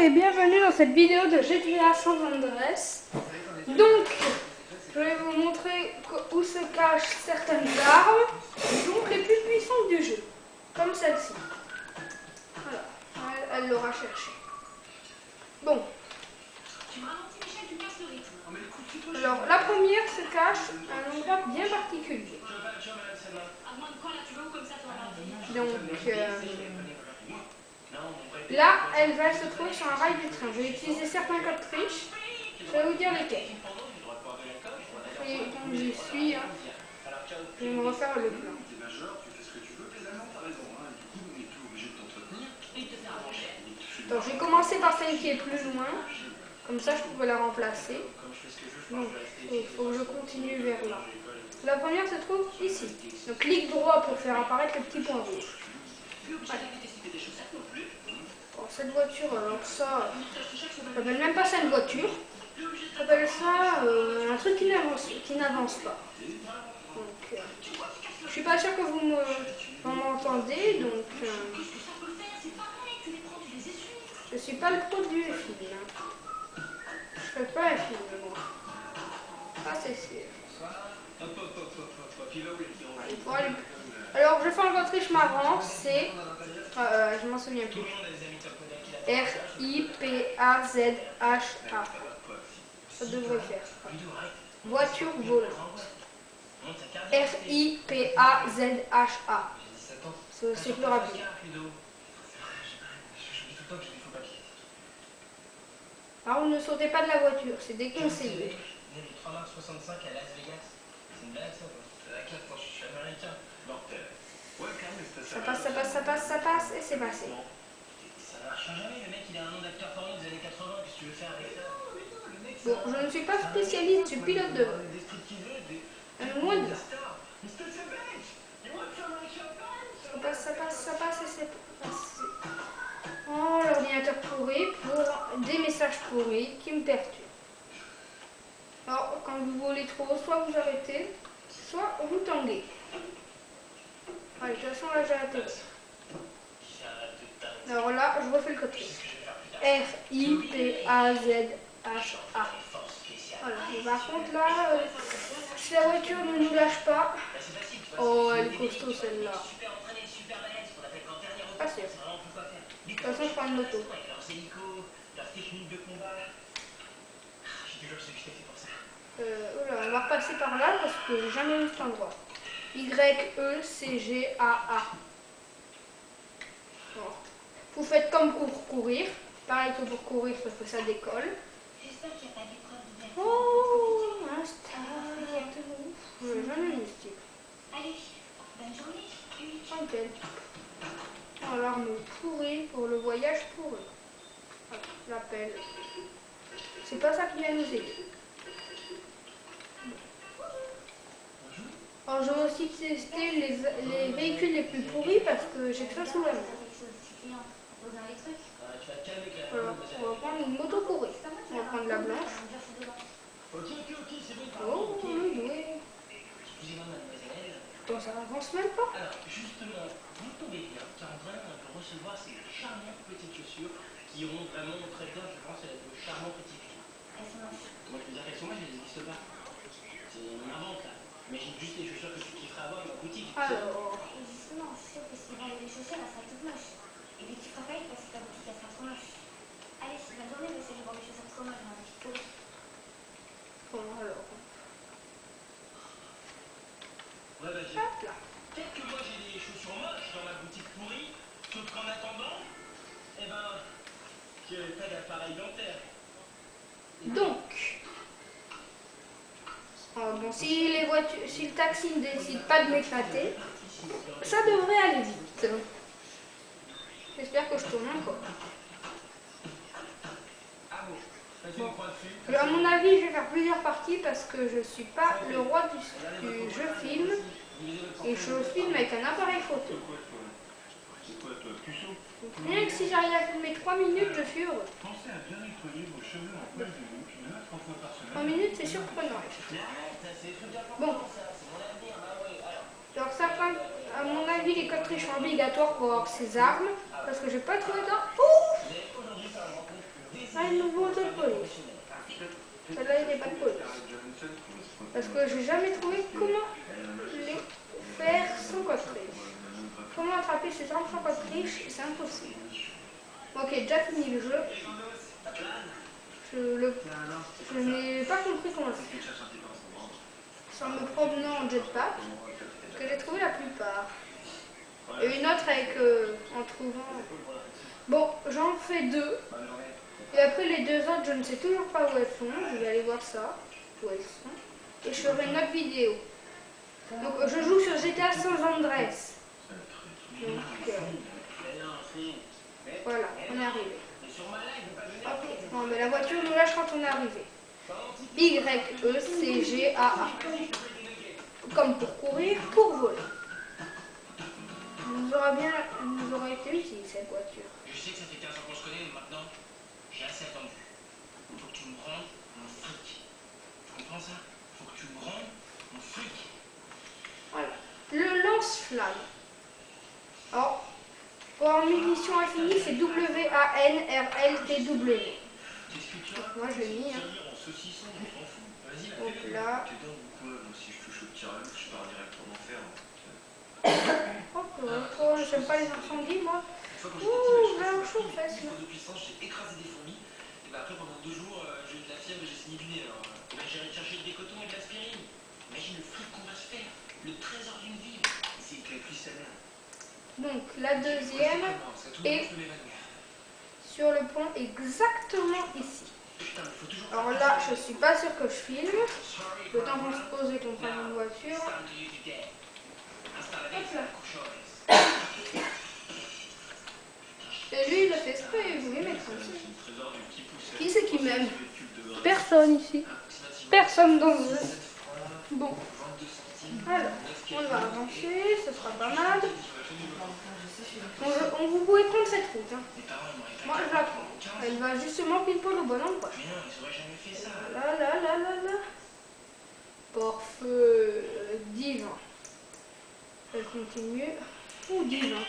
et bienvenue dans cette vidéo de GTA San Andreas. Donc, je vais vous montrer où se cachent certaines armes, donc les plus puissantes du jeu, comme celle-ci. Voilà, elle l'aura cherché. Bon. Alors, la première se cache à un endroit bien particulier. Donc, là, elle va se trouver sur un rail du train. Je vais utiliser certains codes triches. Je vais vous dire lesquels. Et donc j'y suis, je vais me refaire le plan. Donc j'ai commencé par celle qui est plus loin. Comme ça, je pouvais la remplacer. Donc, il faut que je continue vers là. La première se trouve ici. Donc clic droit pour faire apparaître le petit point rouge. Voilà. Bon, cette voiture, alors ça, je n'appelle même pas ça une voiture. J'appelle ça un truc qui n'avance pas. Donc, je suis pas sûre que vous m'entendez, donc je suis pas le pro du film. Je fais pas un film, moi. Ah, c'est sûr. Alors, je fais un triche marrant, c'est... je m'en souviens plus. R-I-P-A-Z-H-A. Ça devrait faire. Voiture volante. R-I-P-A-Z-H-A. C'est plus rapide. Alors, ne sautez pas de la voiture, c'est déconseillé. Ça passe, ça passe, ça passe, ça passe, et c'est passé. Ça marchera jamais, le mec il a un nom d'acteur porno des années 80, qu'est-ce que tu veux faire avec ça? Bon, je ne suis pas spécialiste, je suis pilote de vol. Loin de là. Ça passe, ça passe, ça passe, et c'est passé. Oh, l'ordinateur pourri pour des messages pourris qui me perturbent. Alors, quand vous volez trop, soit vous arrêtez, soit vous tanguez. Allez, de toute façon, là, j'ai arrêté. Alors là, je refais le côté. R-I-P-A-Z-H-A. Voilà, et par contre, là, si la voiture ne nous lâche pas... Oh, elle est costaud, celle-là. Pas sûr. De toute façon, je prends une moto. Oula, on va repasser par là parce que j'ai jamais vu cet endroit. Y-E-C-G-A-A. Bon. Vous faites comme pour courir. Pareil que pour courir parce que ça décolle. Oh, un stade. J'ai jamais vu ce type. Allez, bonne journée. Tranquille. Alors, nous pourris pour le voyage pour eux. Voilà, l'appel. C'est pas ça qui vient nous aider. Alors, je vais aussi tester les véhicules les plus pourris parce que j'ai que ça sous la main. Alors, on va prendre une moto pourrie. On va prendre la blanche. Oh, le doué. Bon, ça avance même pas. Alors, justement, vous tombez bien, car on vient de recevoir ces charmantes petites chaussures qui iront vraiment très bien, je pense, avec vos charmants petits pieds. Moi, je peux dire qu'elles sont moches, elles n'existent pas. On invente là. Imagine juste les chaussures que tu kifferais avoir dans ma boutique. Alors. Justement, je suis sûre que si vendait des chaussures, elles seraient toutes moches. Et des kifferas pas parce que ta boutique, elle sera trop moche. Allez, bonne journée, mais c'est je vends des chaussures trop moches, ma petite pourrie. Bon, alors. Ouais, bah, Hop là. peut-être que moi j'ai des chaussures moches dans ma boutique pourrie, sauf qu'en attendant, eh ben, j'ai pas d'appareil dentaire. Donc, bon, si le taxi ne décide pas de m'éclater, ça devrait aller vite. J'espère que je tourne encore. Bon. À mon avis, je vais faire plusieurs parties parce que je ne suis pas le roi du jeu film et je filme avec un appareil photo. Rien que si j'arrive à filmer 3 minutes, je suis heureux. 3 minutes, c'est surprenant. Bon. Alors certains, à mon avis, les codes triches sont obligatoires pour avoir ces armes, parce que j'ai pas trouvé dans... Ouf! police. Celle-là, il n'y a pas de police. Parce que j'ai jamais trouvé comment les faire sans code triche. Comment attraper ces armes sans code triche, c'est impossible. Ok, déjà fini le jeu. Je n'ai pas compris comment le faire. C'est en me promenant en jetpack que j'ai trouvé la plupart. Et une autre avec en trouvant. Bon, j'en fais 2. Et après les 2 autres, je ne sais toujours pas où elles sont. Je vais aller voir ça, où elles sont. Et je ferai une autre vidéo. Donc je joue sur GTA San Andreas. Donc voilà, on est arrivé. Ok, non mais la voiture nous lâche quand on est arrivé. Y-E-C-G-A-A. Comme pour courir, pour voler. Nous aura été utile cette voiture. Je sais que ça fait 15 ans qu'on se connaît, mais maintenant, j'ai assez attendu. Faut que tu me rendes mon fric. Tu comprends ça? Faut que tu me rendes mon fric. Voilà. Le lance-flamme. Alors, pour avoir munition infinie, c'est W-A-N-R-L-T-W. Moi, je l'ai mis. Hein. Donc là. Oh, j'aime pas les incendies, moi. Ouh, j'ai un chaud, facile. De puissance, j'ai écrasé des fourmis. Et bah après, pendant 2 jours, j'ai eu de la fièvre et j'ai saigné du nez. Alors, j'ai allé chercher des cotons et de l'aspirine. Imagine le fric qu'on va se faire. Le trésor d'une ville. C'est que la pluie s'amène. Donc, la deuxième est sur le pont exactement ici. Alors là, je suis pas sûre que je filme. Le temps qu'on se pose et qu'on prenne une voiture. Hop là. Et lui, il a fait exprès, il voulait mettre ici. Qui c'est qui m'aime? Personne ici. Personne dans ce jeu. Bon. Alors, on va avancer, ce sera pas mal. Vous pouvez prendre cette route. Hein. Moi, je la prends. Elle va justement pile poil au bon endroit. Là, là, là, là, là. Port-feu divin. Elle continue. Ou divin.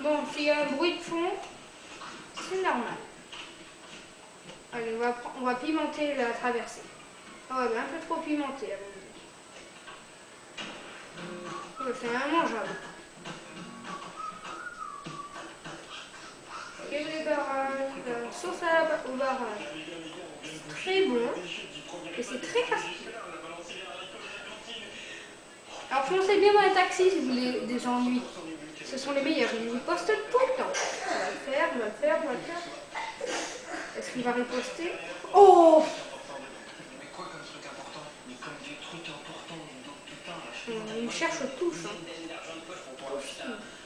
Bon, s'il y a un bruit de fond, c'est normal. Allez, on va pimenter la traversée. Ah ouais, un peu trop pimenté, à mon avis. Ouais, c'est immangeable. Et les barrages, la sauce au barrage. C'est très bon. Et c'est très casse-pied. Alors foncez bien dans les taxis si vous voulez des ennuis. Ce sont les meilleurs, ils ripostent tout le temps. On va le faire, on va le faire, on va le faire. Est-ce qu'il va riposter? Oh! Mais quoi comme truc important? Mais comme des trucs importants, donc putain, là, je Il cherche tous. Hein.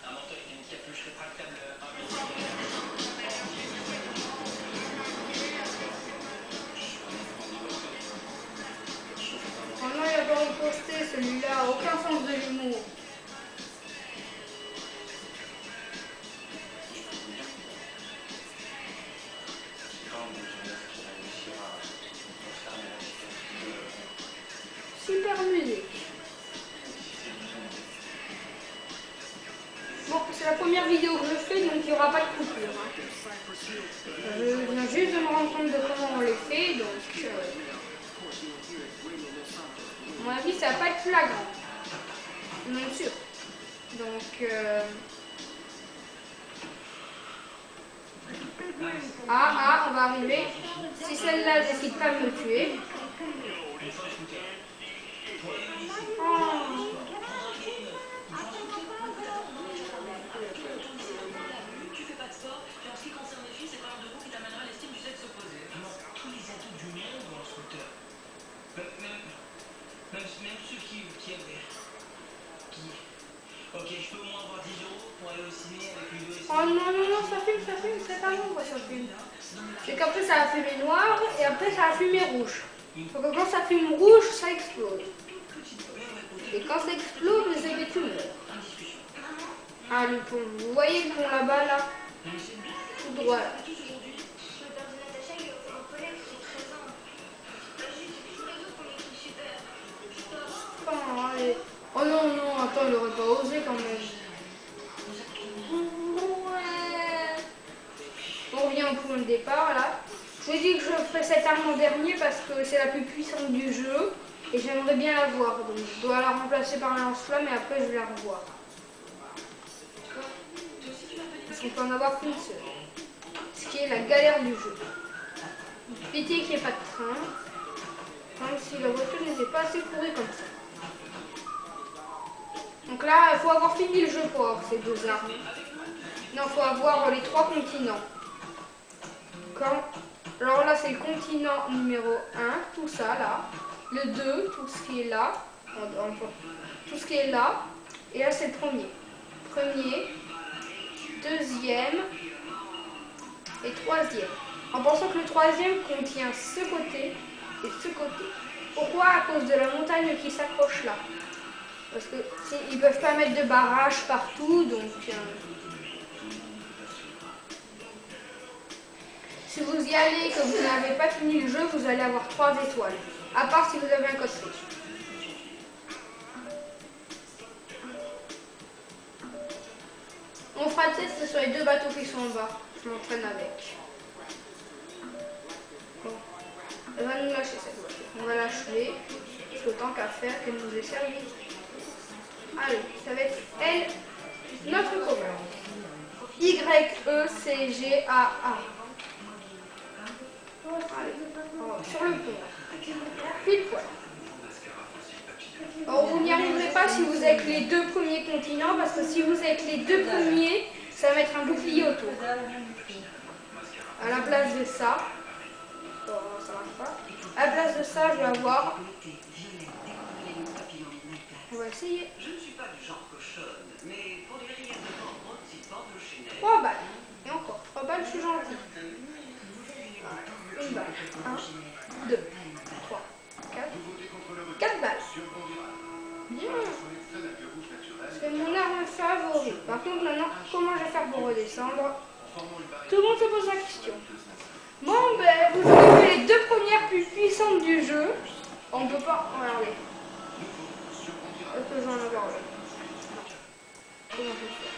un manteau avec une capuche rétractable. Oh non, il a pas riposté celui-là, aucun sens de l'humour. Super musique. Bon, c'est la première vidéo que je fais, donc il n'y aura pas de coupure. Hein. Je viens juste de me rendre compte de comment on les fait, donc à mon avis, ça va pas être flagrant. Non sûr. Donc on va arriver. Si celle-là décide pas de me tuer. Tu fais pas de sport, et en ce qui concerne les filles, c'est pas l'un de vous qui t'amènera l'estime du sexe opposé. Vraiment, tous les adultes du monde ont un scooter. Même ceux qui avaient. Ok, je peux au moins avoir 10 € pour aller au ciné avec une vidéo. Oh non, non, non, ça fume, c'est pas bon, ça fume. C'est qu'après ça a fumé noir et après ça a fumé rouge. Donc quand ça fume rouge, ça explose. Et quand ça explose, vous avez tout meurt. Ah, le pont. Vous voyez le pont là-bas, là? Tout droit, là. Oh, allez. Oh non, non, attends, il aurait pas osé quand même. Ouais. On revient au point de départ là. Je vous dis que je ferai cette arme en dernier parce que c'est la plus puissante du jeu et j'aimerais bien la voir. Donc je dois la remplacer par la lance-flamme et après je vais la revoir. Parce qu'on peut en avoir qu'une seule. Ce qui est la galère du jeu. Pitié qu'il n'y ait pas de train. Même si la voiture n'était pas assez pourrie comme ça. Donc là, il faut avoir fini le jeu pour avoir ces deux armes. Non, il faut avoir les 3 continents. Alors là, c'est le continent numéro 1, tout ça là. Le 2, tout ce qui est là. Tout ce qui est là. Et là, c'est le premier. Premier, deuxième et troisième. En pensant que le troisième contient ce côté et ce côté. Pourquoi? À cause de la montagne qui s'accroche là. Parce que ils peuvent pas mettre de barrage partout, donc si vous y allez et que vous n'avez pas fini le jeu, vous allez avoir 3 étoiles. À part si vous avez un code triche. On fera le test sur les 2 bateaux qui sont en bas. Je m'entraîne avec. Bon. Elle va nous lâcher cette voiture. On va l'achever. Parce que tant qu'à faire, qu'elle nous ait servi. Allez, ça va être elle, notre cover. Y-E-C-G-A-A. Allez, sur le pont. Pile poil. Alors, vous n'y arriverez pas si vous êtes les 2 premiers continents, parce que si vous êtes les 2 premiers, ça va mettre un bouclier autour. À la place de ça, bon, ça marche pas. À la place de ça, je vais avoir. On va essayer. Je ne suis pas du genre cochonne, mais pour des rires de vendre, si porte le Chanel. 3 balles. Et encore, 3 balles, je suis gentil. Une balle. 1, 2, 3, 4. 4 balles. Bien. C'est mon arme favorite. Par contre, maintenant, comment je vais faire pour redescendre? Tout le monde se pose la question. Bon, ben, vous avez vu les 2 premières plus puissantes du jeu. On peut pas. Regardez. Est-ce que j'en ai encore là? Comment je fais?